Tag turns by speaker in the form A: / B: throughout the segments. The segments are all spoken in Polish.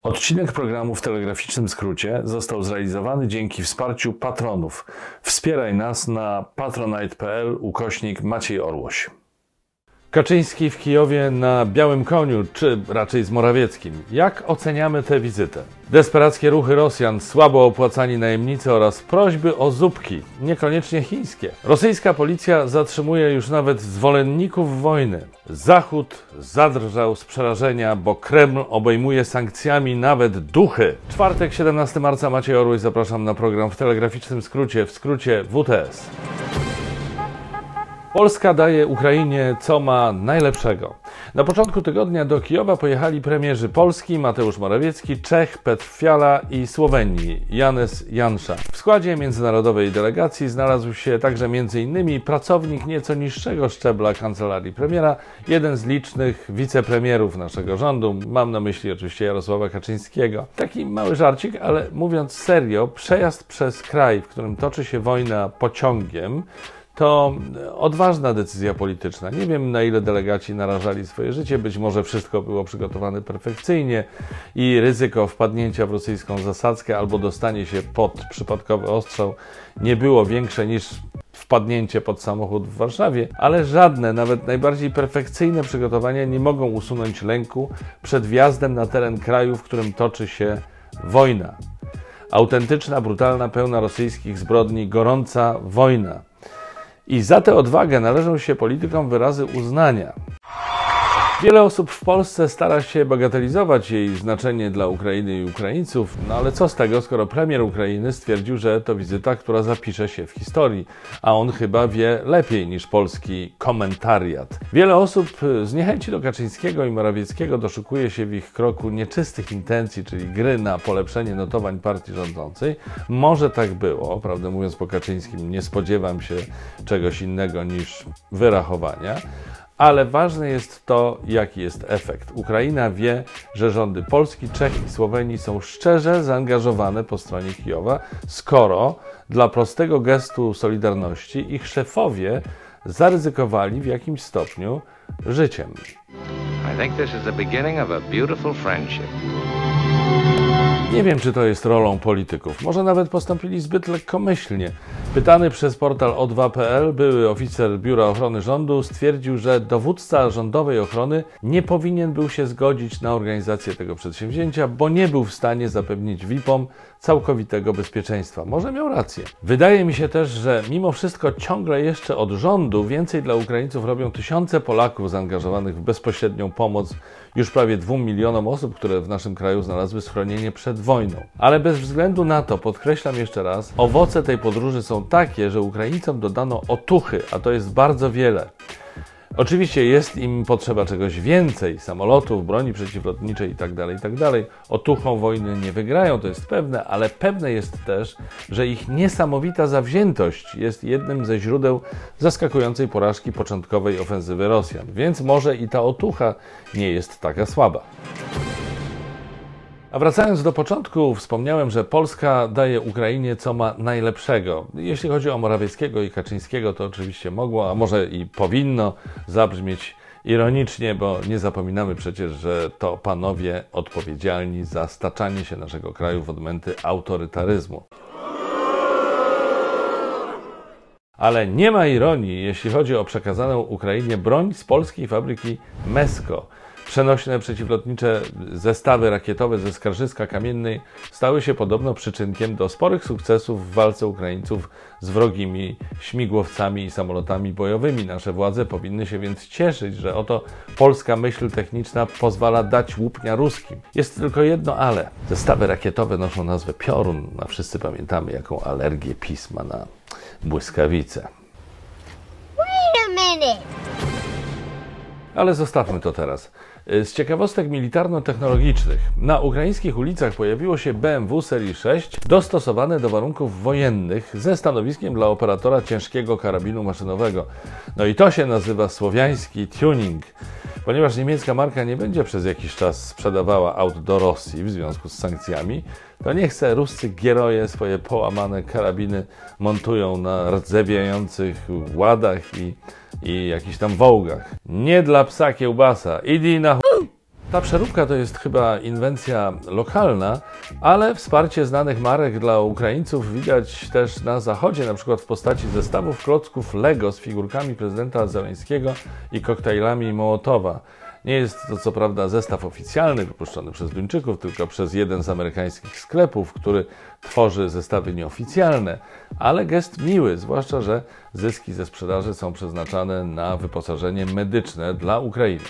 A: Odcinek programu w telegraficznym skrócie został zrealizowany dzięki wsparciu patronów. Wspieraj nas na patronite.pl/Maciej Orłoś. Kaczyński w Kijowie na białym koniu, czy raczej z Morawieckim. Jak oceniamy tę wizytę? Desperackie ruchy Rosjan, słabo opłacani najemnicy oraz prośby o zupki, niekoniecznie chińskie. Rosyjska policja zatrzymuje już nawet zwolenników wojny. Zachód zadrżał z przerażenia, bo Kreml obejmuje sankcjami nawet duchy. Czwartek, 17 marca, Maciej Orłoś, zapraszam na program w telegraficznym skrócie, w skrócie WTS. Polska daje Ukrainie, co ma najlepszego. Na początku tygodnia do Kijowa pojechali premierzy Polski Mateusz Morawiecki, Czech Petr Fiala i Słowenii Janez Janša. W składzie międzynarodowej delegacji znalazł się także m.in. pracownik nieco niższego szczebla kancelarii premiera, jeden z licznych wicepremierów naszego rządu, mam na myśli oczywiście Jarosława Kaczyńskiego. Taki mały żarcik, ale mówiąc serio, przejazd przez kraj, w którym toczy się wojna pociągiem, to odważna decyzja polityczna. Nie wiem, na ile delegaci narażali swoje życie. Być może wszystko było przygotowane perfekcyjnie i ryzyko wpadnięcia w rosyjską zasadzkę albo dostanie się pod przypadkowy ostrzał nie było większe niż wpadnięcie pod samochód w Warszawie, ale żadne, nawet najbardziej perfekcyjne przygotowania nie mogą usunąć lęku przed wjazdem na teren kraju, w którym toczy się wojna. Autentyczna, brutalna, pełna rosyjskich zbrodni, gorąca wojna. I za tę odwagę należą się politykom wyrazy uznania. Wiele osób w Polsce stara się bagatelizować jej znaczenie dla Ukrainy i Ukraińców, no ale co z tego, skoro premier Ukrainy stwierdził, że to wizyta, która zapisze się w historii, a on chyba wie lepiej niż polski komentariat. Wiele osób z niechęci do Kaczyńskiego i Morawieckiego doszukuje się w ich kroku nieczystych intencji, czyli gry na polepszenie notowań partii rządzącej. Może tak było, prawdę mówiąc po Kaczyńskim nie spodziewam się czegoś innego niż wyrachowania. Ale ważne jest to, jaki jest efekt. Ukraina wie, że rządy Polski, Czech i Słowenii są szczerze zaangażowane po stronie Kijowa, skoro dla prostego gestu solidarności ich szefowie zaryzykowali w jakimś stopniu życiem. I think this is the beginning of a beautiful friendship. Nie wiem, czy to jest rolą polityków. Może nawet postąpili zbyt lekkomyślnie. Pytany przez portal O2.pl były oficer Biura Ochrony Rządu stwierdził, że dowódca rządowej ochrony nie powinien był się zgodzić na organizację tego przedsięwzięcia, bo nie był w stanie zapewnić VIP-om całkowitego bezpieczeństwa. Może miał rację. Wydaje mi się też, że mimo wszystko ciągle jeszcze od rządu więcej dla Ukraińców robią tysiące Polaków zaangażowanych w bezpośrednią pomoc już prawie 2 milionom osób, które w naszym kraju znalazły schronienie przed wojną. Ale bez względu na to, podkreślam jeszcze raz, owoce tej podróży są takie, że Ukraińcom dodano otuchy, a to jest bardzo wiele. Oczywiście jest im potrzeba czegoś więcej, samolotów, broni przeciwlotniczej itd., itd. Otuchą wojny nie wygrają, to jest pewne, ale pewne jest też, że ich niesamowita zawziętość jest jednym ze źródeł zaskakującej porażki początkowej ofensywy Rosjan. Więc może i ta otucha nie jest taka słaba. A wracając do początku, wspomniałem, że Polska daje Ukrainie, co ma najlepszego. Jeśli chodzi o Morawieckiego i Kaczyńskiego, to oczywiście mogło, a może i powinno zabrzmieć ironicznie, bo nie zapominamy przecież, że to panowie odpowiedzialni za staczanie się naszego kraju w odmęty autorytaryzmu. Ale nie ma ironii, jeśli chodzi o przekazaną Ukrainie broń z polskiej fabryki Mesko. Przenośne przeciwlotnicze zestawy rakietowe ze Skarżyska Kamiennej stały się podobno przyczynkiem do sporych sukcesów w walce Ukraińców z wrogimi śmigłowcami i samolotami bojowymi. Nasze władze powinny się więc cieszyć, że oto polska myśl techniczna pozwala dać łupnia ruskim. Jest tylko jedno ale. Zestawy rakietowe noszą nazwę Piorun, a wszyscy pamiętamy, jaką alergię PiS ma na błyskawice.
B: Wait a minute!
A: Ale zostawmy to teraz. Z ciekawostek militarno-technologicznych. Na ukraińskich ulicach pojawiło się BMW serii 6 dostosowane do warunków wojennych ze stanowiskiem dla operatora ciężkiego karabinu maszynowego. No i to się nazywa słowiański tuning. Ponieważ niemiecka marka nie będzie przez jakiś czas sprzedawała aut do Rosji w związku z sankcjami, to niech se ruscy gieroje swoje połamane karabiny montują na rdzewiających ładach i jakichś tam wołgach. Nie dla psa kiełbasa. Idi na Ta przeróbka to jest chyba inwencja lokalna, ale wsparcie znanych marek dla Ukraińców widać też na zachodzie, na przykład w postaci zestawów klocków Lego z figurkami prezydenta Zełenskiego i koktajlami Mołotowa. Nie jest to co prawda zestaw oficjalny, wypuszczony przez Duńczyków, tylko przez jeden z amerykańskich sklepów, który tworzy zestawy nieoficjalne, ale gest miły, zwłaszcza że zyski ze sprzedaży są przeznaczane na wyposażenie medyczne dla Ukrainy.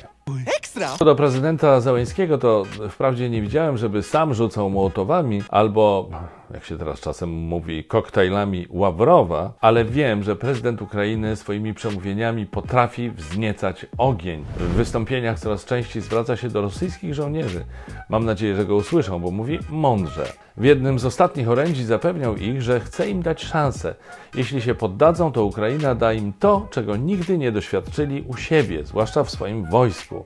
A: Co do prezydenta Zełenskiego, to wprawdzie nie widziałem, żeby sam rzucał mołotowami albo, jak się teraz czasem mówi, koktajlami Ławrowa, ale wiem, że prezydent Ukrainy swoimi przemówieniami potrafi wzniecać ogień. W wystąpieniach coraz częściej zwraca się do rosyjskich żołnierzy. Mam nadzieję, że go usłyszą, bo mówi mądrze. W jednym z ostatnich orędzi zapewniał ich, że chce im dać szansę. Jeśli się poddadzą, to Ukraina da im to, czego nigdy nie doświadczyli u siebie, zwłaszcza w swoim wojsku.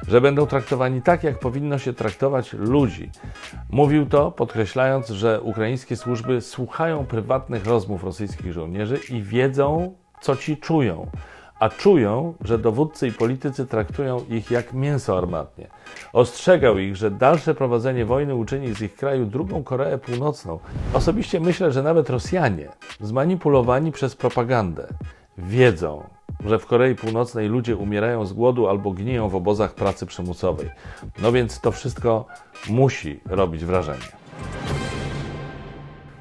A: Że będą traktowani tak, jak powinno się traktować ludzi. Mówił to, podkreślając, że ukraińskie służby słuchają prywatnych rozmów rosyjskich żołnierzy i wiedzą, co ci czują. A czują, że dowódcy i politycy traktują ich jak mięso armatnie. Ostrzegał ich, że dalsze prowadzenie wojny uczyni z ich kraju drugą Koreę Północną. Osobiście myślę, że nawet Rosjanie, zmanipulowani przez propagandę, wiedzą, że w Korei Północnej ludzie umierają z głodu albo gniją w obozach pracy przymusowej. No więc to wszystko musi robić wrażenie.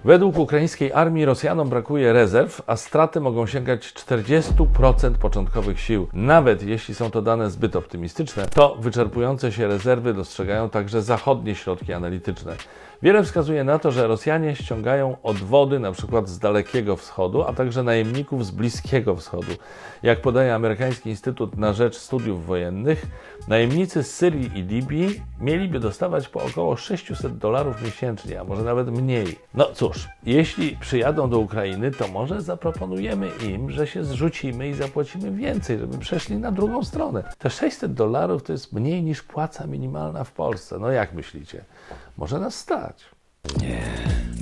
A: Według ukraińskiej armii Rosjanom brakuje rezerw, a straty mogą sięgać 40% początkowych sił. Nawet jeśli są to dane zbyt optymistyczne, to wyczerpujące się rezerwy dostrzegają także zachodnie środki analityczne. Wiele wskazuje na to, że Rosjanie ściągają odwody np. z Dalekiego Wschodu, a także najemników z Bliskiego Wschodu. Jak podaje Amerykański Instytut na Rzecz Studiów Wojennych, najemnicy z Syrii i Libii mieliby dostawać po około $600 miesięcznie, a może nawet mniej. No cóż, jeśli przyjadą do Ukrainy, to może zaproponujemy im, że się zrzucimy i zapłacimy więcej, żeby przeszli na drugą stronę. Te $600 to jest mniej niż płaca minimalna w Polsce. No jak myślicie? Może nas stać.
C: Nie,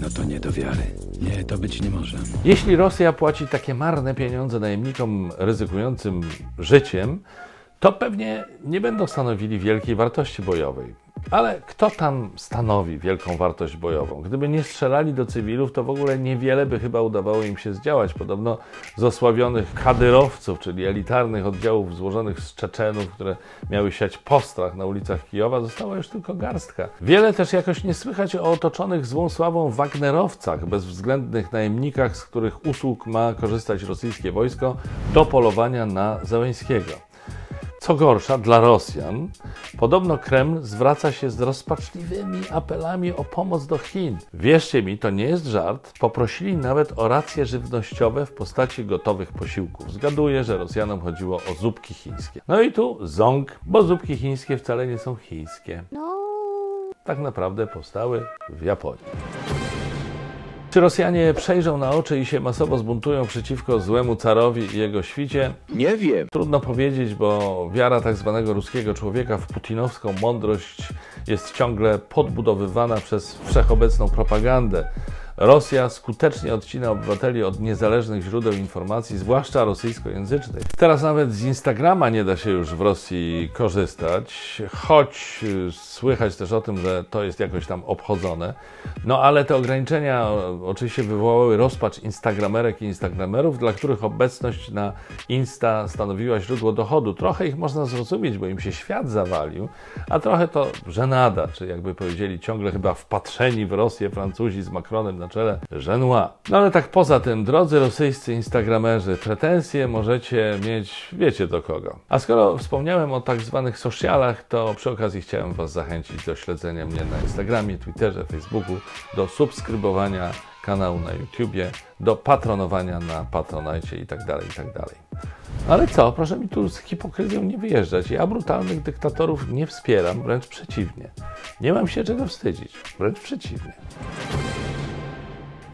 C: no to nie do wiary. Nie, to być nie może.
A: Jeśli Rosja płaci takie marne pieniądze najemnikom ryzykującym życiem, to pewnie nie będą stanowili wielkiej wartości bojowej. Ale kto tam stanowi wielką wartość bojową? Gdyby nie strzelali do cywilów, to w ogóle niewiele by chyba udawało im się zdziałać. Podobno z osławionych kadyrowców, czyli elitarnych oddziałów złożonych z Czeczenów, które miały siać postrach na ulicach Kijowa, została już tylko garstka. Wiele też jakoś nie słychać o otoczonych złą sławą wagnerowcach, bezwzględnych najemnikach, z których usług ma korzystać rosyjskie wojsko do polowania na Zełenskiego. Co gorsza, dla Rosjan, podobno Kreml zwraca się z rozpaczliwymi apelami o pomoc do Chin. Wierzcie mi, to nie jest żart, poprosili nawet o racje żywnościowe w postaci gotowych posiłków. Zgaduję, że Rosjanom chodziło o zupki chińskie. No i tu ząg, bo zupki chińskie wcale nie są chińskie. Tak naprawdę powstały w Japonii. Czy Rosjanie przejrzą na oczy i się masowo zbuntują przeciwko złemu carowi i jego świcie?
C: Nie wiem.
A: Trudno powiedzieć, bo wiara tak zwanego ruskiego człowieka w putinowską mądrość jest ciągle podbudowywana przez wszechobecną propagandę. Rosja skutecznie odcina obywateli od niezależnych źródeł informacji, zwłaszcza rosyjskojęzycznych. Teraz nawet z Instagrama nie da się już w Rosji korzystać, choć słychać też o tym, że to jest jakoś tam obchodzone. No ale te ograniczenia oczywiście wywołały rozpacz instagramerek i instagramerów, dla których obecność na Insta stanowiła źródło dochodu. Trochę ich można zrozumieć, bo im się świat zawalił, a trochę to żenada, czy jakby powiedzieli ciągle chyba wpatrzeni w Rosję Francuzi z Macronem na czele Genua. No ale tak poza tym, drodzy rosyjscy instagramerzy, pretensje możecie mieć wiecie do kogo. A skoro wspomniałem o tak zwanych socialach, to przy okazji chciałem Was zachęcić do śledzenia mnie na Instagramie, Twitterze, Facebooku, do subskrybowania kanału na YouTubie, do patronowania na Patronite i tak dalej, i tak dalej. Ale co? Proszę mi tu z hipokryzją nie wyjeżdżać. Ja brutalnych dyktatorów nie wspieram, wręcz przeciwnie. Nie mam się czego wstydzić, wręcz przeciwnie.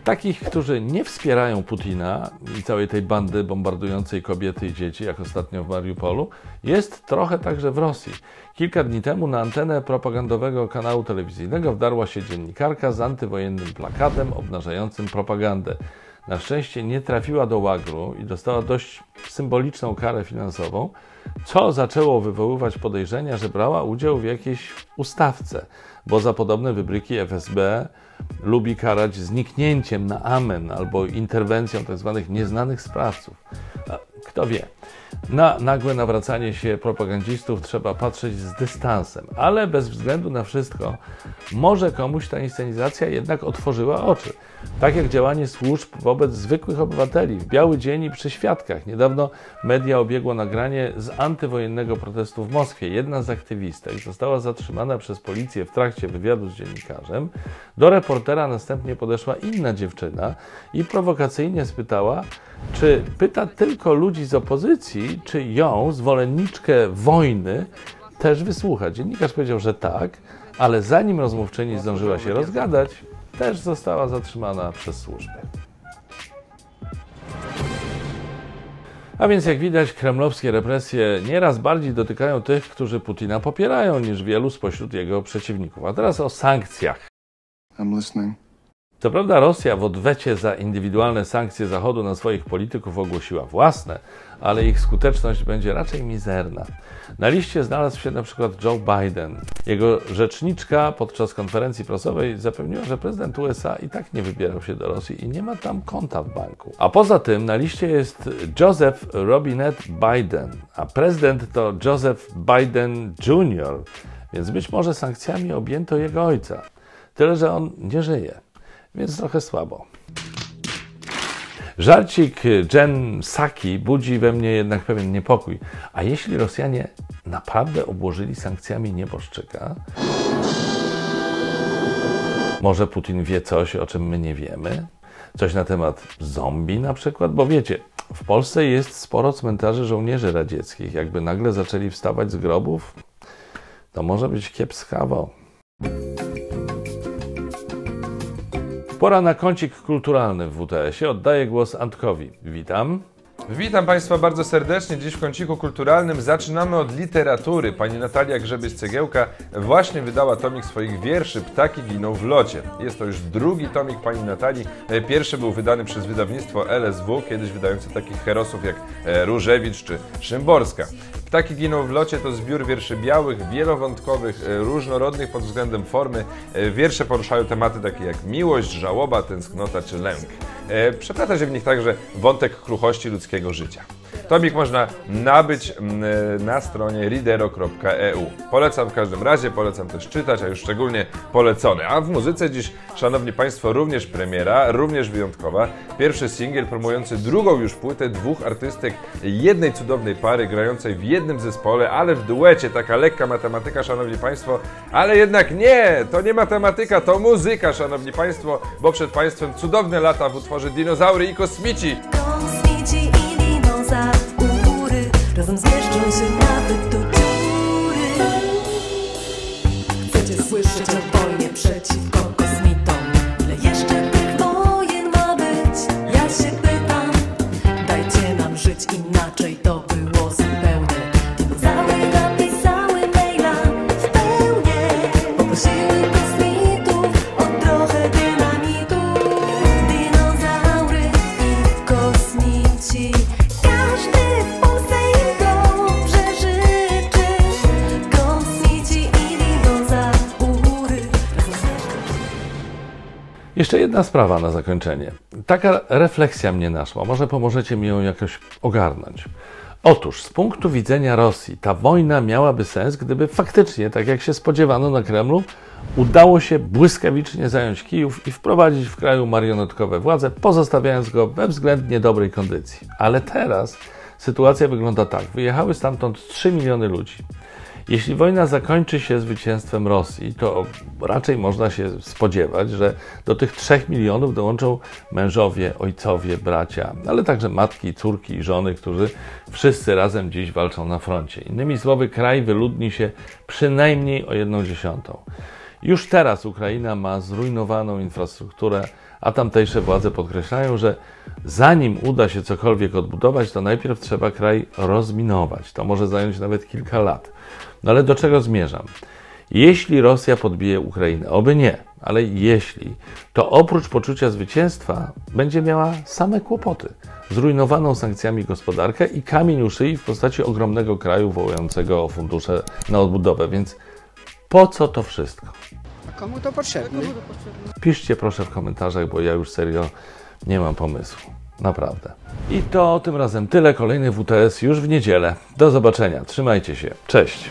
A: Takich, którzy nie wspierają Putina i całej tej bandy bombardującej kobiety i dzieci, jak ostatnio w Mariupolu, jest trochę także w Rosji. Kilka dni temu na antenę propagandowego kanału telewizyjnego wdarła się dziennikarka z antywojennym plakatem obnażającym propagandę. na szczęście nie trafiła do łagru i dostała dość symboliczną karę finansową, co zaczęło wywoływać podejrzenia, że brała udział w jakiejś ustawce, bo za podobne wybryki FSB lubi karać zniknięciem na amen albo interwencją tzw. nieznanych sprawców. Kto wie. Na nagłe nawracanie się propagandzistów trzeba patrzeć z dystansem, ale bez względu na wszystko może komuś ta inscenizacja jednak otworzyła oczy. Tak jak działanie służb wobec zwykłych obywateli w biały dzień i przy świadkach. Niedawno media obiegło nagranie z antywojennego protestu w Moskwie. Jedna z aktywistek została zatrzymana przez policję w trakcie wywiadu z dziennikarzem. Do reportera następnie podeszła inna dziewczyna i prowokacyjnie spytała, czy pyta tylko ludzi z opozycji, czy ją, zwolenniczkę wojny, też wysłucha. Dziennikarz powiedział, że tak, ale zanim rozmówczyni zdążyła się rozgadać, też została zatrzymana przez służby. A więc jak widać, kremlowskie represje nieraz bardziej dotykają tych, którzy Putina popierają, niż wielu spośród jego przeciwników. A teraz o sankcjach.
D: I'm listening.
A: Co prawda Rosja w odwecie za indywidualne sankcje Zachodu na swoich polityków ogłosiła własne, ale ich skuteczność będzie raczej mizerna. Na liście znalazł się na przykład Joe Biden. Jego rzeczniczka podczas konferencji prasowej zapewniła, że prezydent USA i tak nie wybierał się do Rosji i nie ma tam konta w banku. A poza tym na liście jest Joseph Robinette Biden, a prezydent to Joseph Biden Jr., więc być może sankcjami objęto jego ojca. Tyle, że on nie żyje. Więc trochę słabo. Żarcik Jen Psaki budzi we mnie jednak pewien niepokój. A jeśli Rosjanie naprawdę obłożyli sankcjami nieboszczyka? Może Putin wie coś, o czym my nie wiemy? Coś na temat zombie na przykład? Bo wiecie, w Polsce jest sporo cmentarzy żołnierzy radzieckich. Jakby nagle zaczęli wstawać z grobów, to może być kiepskawo. Pora na kącik kulturalny w WTS-ie. Oddaję głos Antkowi. Witam.
E: Witam Państwa bardzo serdecznie. Dziś w kąciku kulturalnym zaczynamy od literatury. Pani Natalia Grzebiec-Cegiełka właśnie wydała tomik swoich wierszy Ptaki giną w locie. Jest to już drugi tomik pani Natalii. Pierwszy był wydany przez wydawnictwo LSW, kiedyś wydające takich herosów jak Różewicz czy Szymborska. Ptaki giną w locie to zbiór wierszy białych, wielowątkowych, różnorodnych pod względem formy. Wiersze poruszają tematy takie jak miłość, żałoba, tęsknota czy lęk. Przeplata się w nich także wątek kruchości ludzkiego życia. Tomik można nabyć na stronie readero.eu. Polecam w każdym razie, polecam też czytać, a już szczególnie polecony. A w muzyce dziś, szanowni Państwo, również premiera, również wyjątkowa. Pierwszy singiel promujący drugą już płytę dwóch artystek, jednej cudownej pary grającej w jednym zespole, ale w duecie. Taka lekka matematyka, szanowni Państwo, ale jednak nie, to nie matematyka, to muzyka, szanowni Państwo, bo przed Państwem cudowne lata w utworze Dinozaury i Kosmici.
F: U góry, razem zmieszczą się nawet do dziury. Chcecie słyszeć o wojnie przeciwko kosmitom? Ile jeszcze tych wojen ma być? Ja się pytam. Dajcie nam żyć inaczej, to było zupełnie. Dinozaury napisały maila w pełnie. Poprosiły kosmitów o trochę dynamitu. Dinozaury i kosmici.
A: Jeszcze jedna sprawa na zakończenie. Taka refleksja mnie naszła. Może pomożecie mi ją jakoś ogarnąć. Otóż z punktu widzenia Rosji ta wojna miałaby sens, gdyby faktycznie, tak jak się spodziewano na Kremlu, udało się błyskawicznie zająć Kijów i wprowadzić w kraju marionetkowe władze, pozostawiając go we względnie dobrej kondycji. Ale teraz sytuacja wygląda tak. Wyjechały stamtąd 3 miliony ludzi. Jeśli wojna zakończy się zwycięstwem Rosji, to raczej można się spodziewać, że do tych 3 milionów dołączą mężowie, ojcowie, bracia, ale także matki, córki i żony, którzy wszyscy razem dziś walczą na froncie. Innymi słowy, kraj wyludni się przynajmniej o 1/10. Już teraz Ukraina ma zrujnowaną infrastrukturę, a tamtejsze władze podkreślają, że zanim uda się cokolwiek odbudować, to najpierw trzeba kraj rozminować. To może zająć nawet kilka lat. No ale do czego zmierzam? Jeśli Rosja podbije Ukrainę, oby nie, ale jeśli, to oprócz poczucia zwycięstwa będzie miała same kłopoty. Zrujnowaną sankcjami gospodarkę i kamień u szyi w postaci ogromnego kraju wołającego o fundusze na odbudowę. Więc po co to wszystko?
D: A komu to potrzebne?
A: Piszcie proszę w komentarzach, bo ja już serio nie mam pomysłu. Naprawdę. I to tym razem tyle. Kolejny WTS już w niedzielę. Do zobaczenia. Trzymajcie się. Cześć.